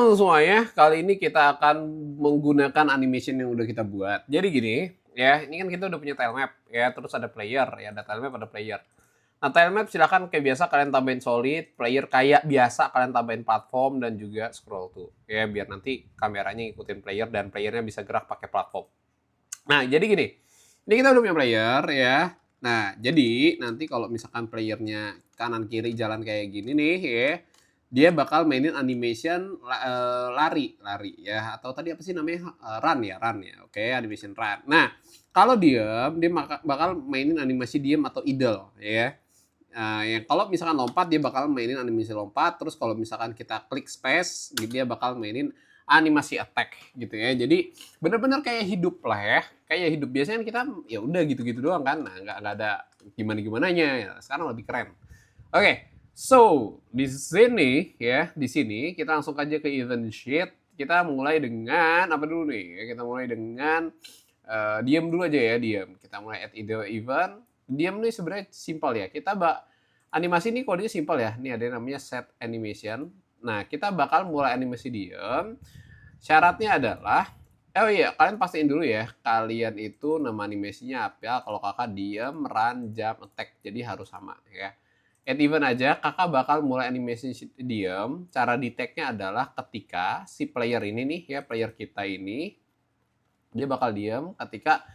Halo semuanya, kali ini kita akan menggunakan animation yang udah kita buat. Jadi gini, ya, ini kan kita udah punya tile map, ya, terus ada player, ya, ada tile map, ada player. Nah, tile map silahkan kayak biasa kalian tambahin solid, player kayak biasa kalian tambahin platform dan juga scroll to, ya, biar nanti kameranya ngikutin player dan playernya bisa gerak pakai platform. Nah, jadi gini, ini kita udah punya player, ya. Nah, jadi nanti kalau misalkan playernya kanan kiri jalan kayak gini nih, ya, dia bakal mainin animation lari ya, atau tadi apa sih namanya, run ya, oke, animation run. Nah, kalau diem dia bakal mainin animasi diem atau idle ya. Yang kalau misalkan lompat dia bakal mainin animasi lompat, terus kalau misalkan kita klik space dia bakal mainin animasi attack gitu ya. Jadi bener-bener kayak hidup lah ya, kayak hidup. Biasanya kita ya udah gitu-gitu doang kan, nah nggak ada gimana-gimananya ya. Sekarang lebih keren. Oke, so di sini ya, di sini kita langsung aja ke event sheet. Kita mulai dengan apa dulu nih? Kita mulai dengan diam dulu aja ya, diam. Kita mulai add event. Diam nih sebenarnya simpel ya. Animasi ini kodenya simpel ya. Ini ada yang namanya set animation. Nah, kita bakal mulai animasi diam. Syaratnya adalah oh iya, kalian pastiin dulu ya. Kalian itu nama animasinya apa? Kalau kakak diam, run, jump, attack. Jadi harus sama ya. Add event aja, kakak bakal mulai animasi diam. Cara detect-nya adalah ketika si player ini nih ya, player kita ini dia bakal diam ketika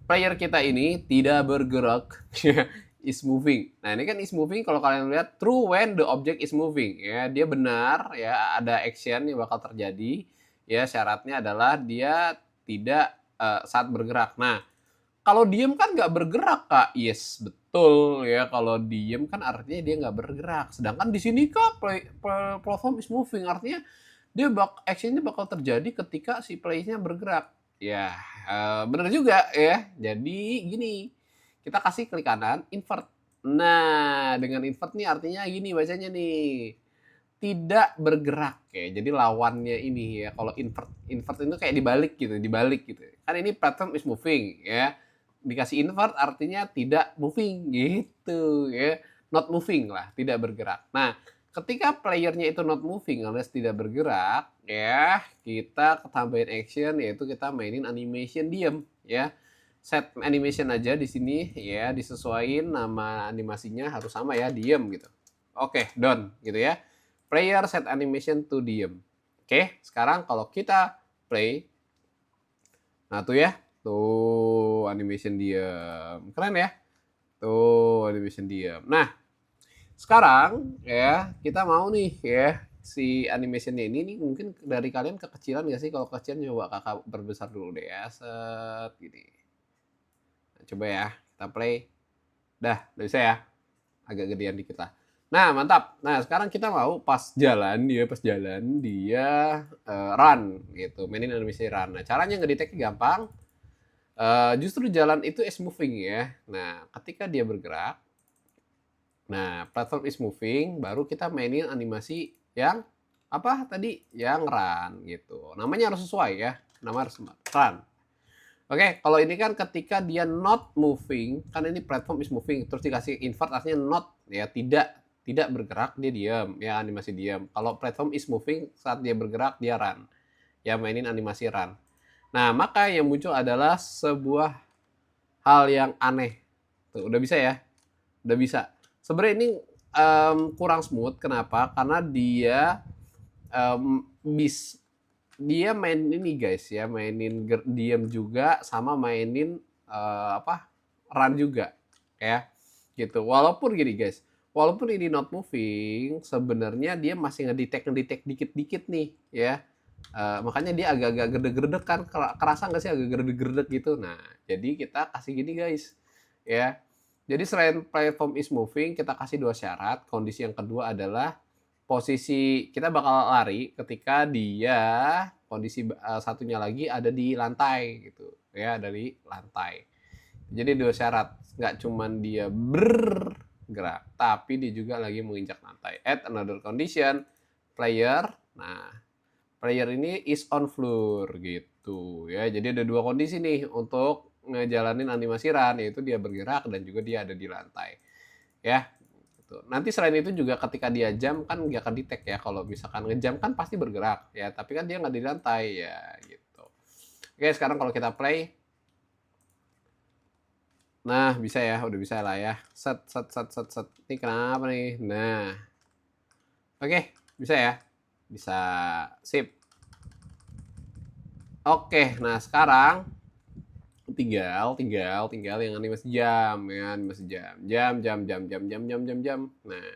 player kita ini tidak bergerak is moving. Nah, ini kan is moving kalau kalian lihat true when the object is moving ya. Dia benar ya, ada action yang bakal terjadi. Ya, syaratnya adalah dia tidak saat bergerak. Nah, kalau diem kan nggak bergerak kak, yes betul ya. Kalau diem kan artinya dia nggak bergerak. Sedangkan di sini kak platform is moving, artinya dia actionnya bakal terjadi ketika si playnya bergerak. Ya bener juga ya. Jadi gini, kita kasih klik kanan, invert. Nah dengan invert nih artinya gini bacanya nih, tidak bergerak ya. Jadi lawannya ini ya. Kalau invert itu kayak dibalik gitu. Kan ini platform is moving ya. Dikasih invert artinya tidak moving gitu ya. Not moving lah, tidak bergerak. Nah, ketika playernya itu not moving alias tidak bergerak ya, kita tambahin action yaitu kita mainin animation diam ya. Set animation aja di sini ya, disesuaikan nama animasinya harus sama ya, diam gitu. Oke, done gitu ya. Player set animation to diem. Oke, sekarang kalau kita play, nah tuh ya, tuh animation diem, keren ya, tuh animation diem. Nah, sekarang ya kita mau nih ya si animationnya ini nih mungkin dari kalian kekecilan gak sih? Kalau kecilan coba kakak perbesar dulu deh ya, set gini. Nah, coba ya, kita play. Dah, udah bisa ya, agak gedean dikit lah. Nah, mantap. Nah, sekarang kita mau pas jalan dia run gitu, mainin animasi run. Nah, caranya ngedetek gampang. Justru jalan itu is moving ya. Nah, ketika dia bergerak, nah platform is moving, baru kita mainin animasi yang apa tadi? Yang run gitu. Namanya harus sesuai ya. Nama harus run. Oke, kalau ini kan ketika dia not moving, kan ini platform is moving, terus dikasih invert artinya not ya, tidak bergerak, dia diam ya, animasi diam. Kalau platform is moving, saat dia bergerak dia run. Ya mainin animasi run. Nah, maka yang muncul adalah sebuah hal yang aneh. Tuh, udah bisa ya? Udah bisa. Sebenarnya ini kurang smooth, kenapa? Karena dia um, bis dia main ini guys ya, mainin diam juga sama mainin apa run juga ya gitu. Walaupun gini guys, walaupun ini not moving, sebenarnya dia masih ngedetek dikit-dikit nih ya. Makanya dia agak-agak gerdek-gerdek kan, kerasa nggak sih agak gerdek-gerdek gitu. Nah, jadi kita kasih gini guys ya. Jadi selain platform is moving, kita kasih dua syarat. Kondisi yang kedua adalah posisi kita bakal lari ketika dia kondisi satunya lagi ada di lantai gitu ya, dari lantai. Jadi dua syarat, nggak cuman dia bergerak tapi dia juga lagi menginjak lantai. Add another condition, player, nah player ini is on floor gitu ya. Jadi ada dua kondisi nih untuk ngejalanin animasi run, yaitu dia bergerak dan juga dia ada di lantai ya. gitu. Nanti selain itu juga ketika dia jam kan nggak akan detect ya, kalau misalkan ngejam kan pasti bergerak ya, tapi kan dia nggak di lantai ya gitu. Oke, sekarang kalau kita play, nah bisa ya, udah bisa lah ya. Set set set set set. Ini kenapa nih? Nah, oke, bisa ya, bisa, sip. Oke, nah sekarang tinggal yang animasi jam ya, animasi jam. Nah,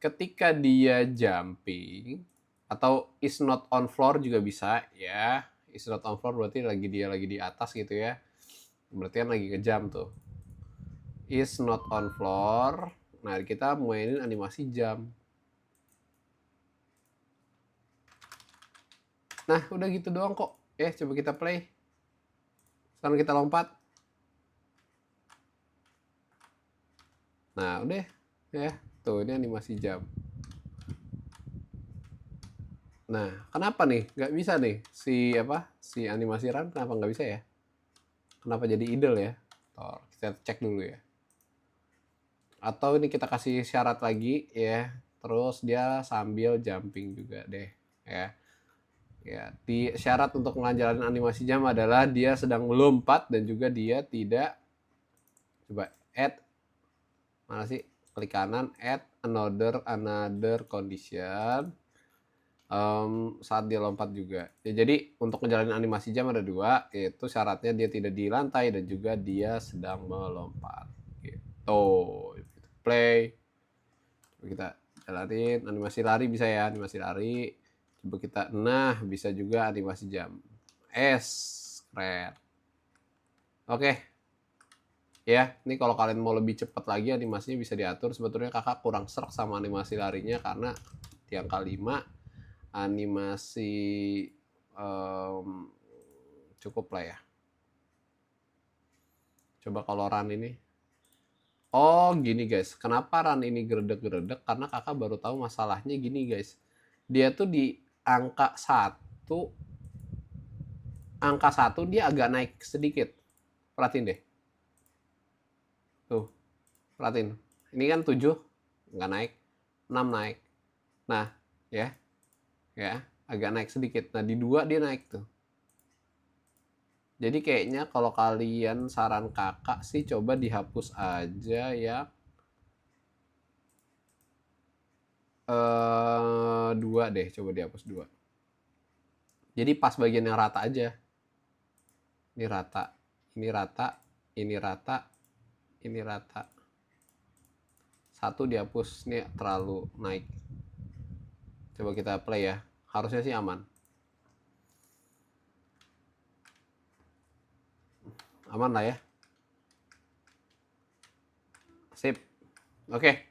ketika dia jumping atau is not on floor juga bisa ya. Is not on floor berarti dia lagi di atas gitu ya. Berarti kan lagi ngejam tuh. Is not on floor. Nah, kita mainin animasi jam. Nah, udah gitu doang kok. Coba kita play. Sekarang kita lompat. Nah, udah ya. Tuh, ini animasi jam. Nah, kenapa nih nggak bisa nih si animasi run kenapa nggak bisa ya? Kenapa jadi idle ya? Kita cek dulu ya. Atau ini kita kasih syarat lagi ya, terus dia sambil jumping juga deh ya. Ya, di syarat untuk mengajarkan animasi jam adalah dia sedang melompat dan juga dia tidak, coba add, mana sih, klik kanan, add another condition saat dia lompat juga ya. Jadi untuk ngejalanin animasi jam ada dua, yaitu syaratnya dia tidak di lantai dan juga dia sedang melompat gitu. Play, kita jalanin. Animasi lari bisa ya, animasi lari coba kita, nah bisa juga animasi jam. Keren. Oke ya, ini kalau kalian mau lebih cepat lagi animasinya bisa diatur. Sebetulnya kakak kurang serak sama animasi larinya karena di angka 5 animasi cukup lah ya. Coba kalau run ini, oh gini guys, kenapa run ini geredek-geredek, karena kakak baru tahu masalahnya gini guys. Dia tuh di angka 1 dia agak naik sedikit. Perhatiin deh. Tuh, perhatiin. Ini kan 7 nggak naik, 6 naik. Nah, ya, agak naik sedikit. Nah, di 2 dia naik tuh. Jadi kayaknya kalau kalian, saran kakak sih coba dihapus aja ya. 2 deh, coba dihapus 2. Jadi pas bagian yang rata aja. Ini rata, ini rata, ini rata, ini rata. 1 dihapus, ini terlalu naik. Coba kita play ya. Harusnya sih aman. Aman lah ya. Sip. Oke.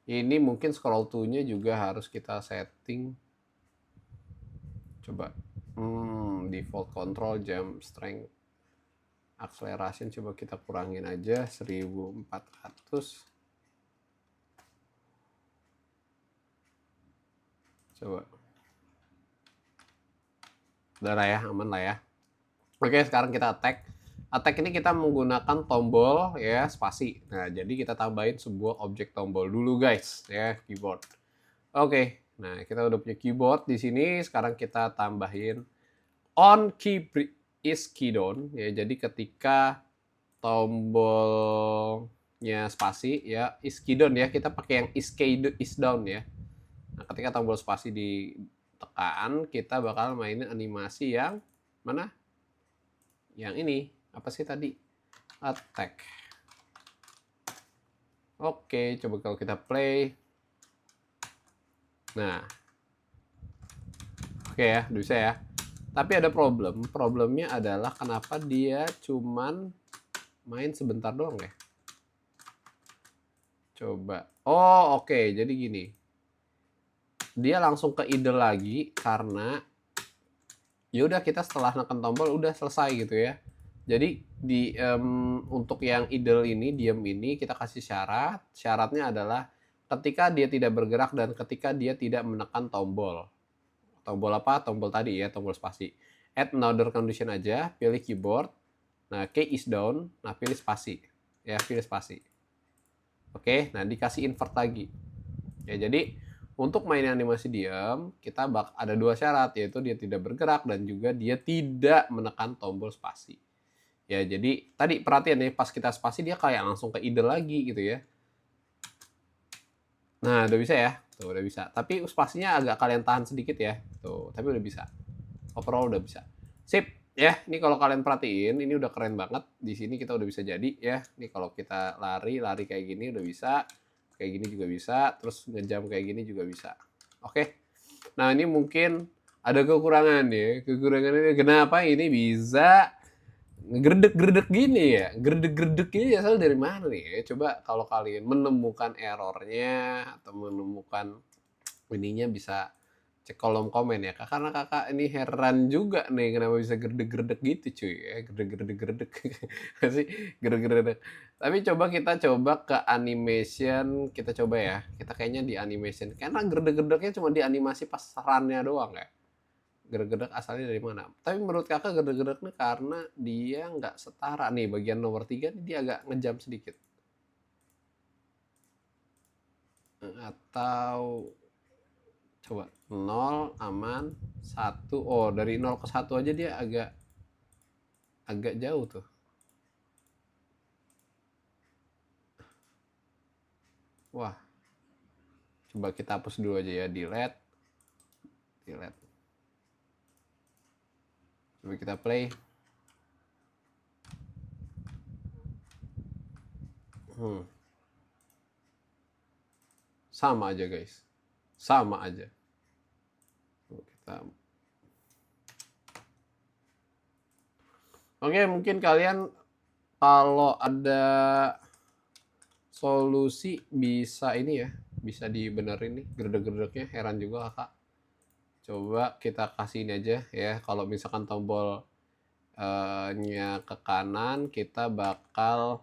Ini mungkin scroll to-nya juga harus kita setting. Coba. Default control, jump strength, acceleration coba kita kurangin aja 1400. Coba. Udah lah ya, aman lah ya. Oke, sekarang kita attack. Attack ini kita menggunakan tombol ya, spasi. Nah, jadi kita tambahin sebuah objek tombol dulu guys ya, keyboard. Oke. Nah, kita udah punya keyboard di sini. Sekarang kita tambahin on key is key down ya. Jadi ketika tombolnya spasi ya, is key down ya, kita pakai yang is down ya. Nah, ketika tombol spasi ditekan, kita bakal mainin animasi yang mana? Yang ini, apa sih tadi? Attack. Oke, coba kalau kita play. Nah. Oke ya, bisa ya. Tapi ada problem. Problemnya adalah kenapa dia cuman main sebentar doang ya? Coba. Oh, oke. Jadi gini. Dia langsung ke idle lagi karena ya udah, kita setelah neken tombol udah selesai gitu ya. Jadi untuk yang idle ini, diam ini, kita kasih syarat. Syaratnya adalah ketika dia tidak bergerak dan ketika dia tidak menekan tombol. Tombol apa? Tombol tadi ya, tombol spasi. Add another condition aja, pilih keyboard. Nah, key is down, nah pilih spasi. Ya, pilih spasi. Oke, nah dikasih invert lagi. Ya, jadi untuk main animasi diam, kita ada 2 syarat, yaitu dia tidak bergerak dan juga dia tidak menekan tombol spasi. Ya, jadi tadi perhatian nih, pas kita spasi dia kayak langsung ke idle lagi gitu ya. Nah, udah bisa ya. Tuh, udah bisa. Tapi spasinya agak kalian tahan sedikit ya. Tuh, tapi udah bisa. Overall udah bisa. Sip. Ya, ini kalau kalian perhatiin, ini udah keren banget. Di sini kita udah bisa jadi ya. Ini kalau kita lari kayak gini udah bisa. Kayak gini juga bisa. Terus ngejam kayak gini juga bisa. Oke. Nah, ini mungkin ada kekurangan ya. Kekurangannya kenapa ini bisa ngegredek-gredek gini ya? Gredek-gredek ini asal dari mana nih ya? Coba kalau kalian menemukan errornya atau menemukan ininya bisa cek kolom komen ya. Karena kakak ini heran juga nih kenapa bisa gredek-gredek gitu cuy ya. Gredek-gredek-gredek. Sih gredek-gredek. Tapi kita coba ke animation, kita coba ya. Kita kayaknya di animation. Karena gredek-gredeknya cuma di animasi pas runnya doang ya. Gedek-gedek asalnya dari mana? Tapi menurut kakak gedek-gedek nih karena dia nggak setara nih bagian nomor 3 nih dia agak ngejam sedikit. Atau coba 0 aman 1. Oh, dari 0 ke 1 aja dia agak jauh tuh. Wah. Coba kita hapus dulu aja ya, delete. Coba kita play. Sama aja guys. Sama aja. Oke, mungkin kalian kalau ada solusi bisa ini ya, bisa dibenerin nih gerdek-gerdeknya. Heran juga kakak. Coba kita kasih ini aja ya. Kalau misalkan tombol nya ke kanan, kita bakal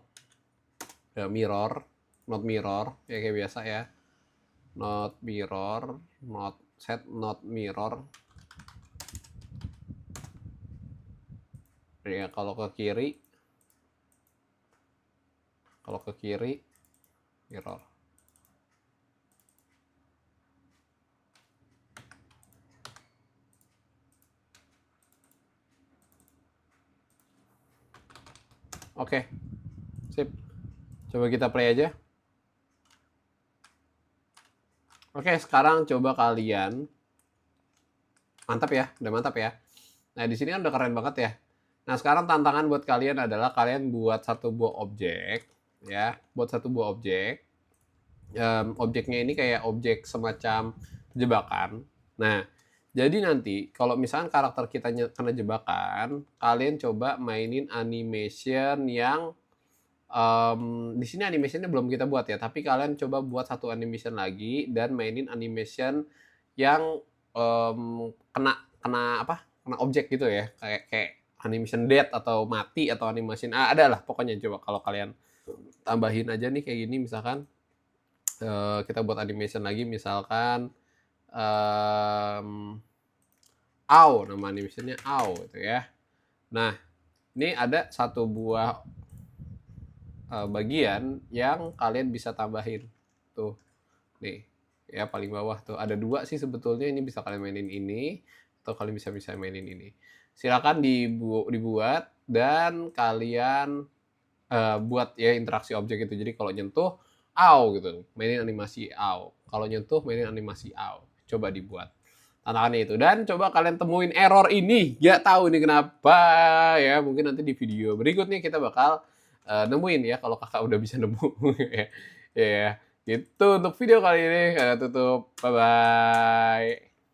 mirror, not mirror ya kayak biasa ya. Not mirror, not set not mirror. Ya kalau ke kiri mirror. Oke. Sip. Coba kita play aja. Oke, sekarang coba kalian mantap ya, udah mantap ya. Nah, di sini kan udah keren banget ya. Nah, sekarang tantangan buat kalian adalah kalian buat satu buah objek ya, buat satu buah objek. Objeknya ini kayak objek semacam jebakan. Nah, jadi nanti kalau misalkan karakter kita kena jebakan, kalian coba mainin animation yang di sini animationnya belum kita buat ya, tapi kalian coba buat satu animation lagi dan mainin animation yang kena objek gitu ya, kayak animation dead atau mati atau animation ada lah pokoknya. Coba kalau kalian tambahin aja nih kayak gini, misalkan kita buat animation lagi, misalkan AW, nama animationnya AW gitu ya. Nah, ini ada satu buah bagian yang kalian bisa tambahin tuh nih ya, paling bawah tuh ada 2 sih sebetulnya. Ini bisa kalian mainin ini atau kalian bisa mainin ini. Silakan dibuat dan kalian buat ya interaksi objek itu. Jadi kalau nyentuh AW gitu, mainin animasi AW. Kalau nyentuh mainin animasi AW. Coba dibuat tantangannya itu dan coba kalian temuin error ini. Gak tahu ini kenapa ya, mungkin nanti di video berikutnya kita bakal nemuin ya kalau kakak udah bisa nemu. Ya, gitu untuk video kali ini. Kakak tutup. Bye-bye.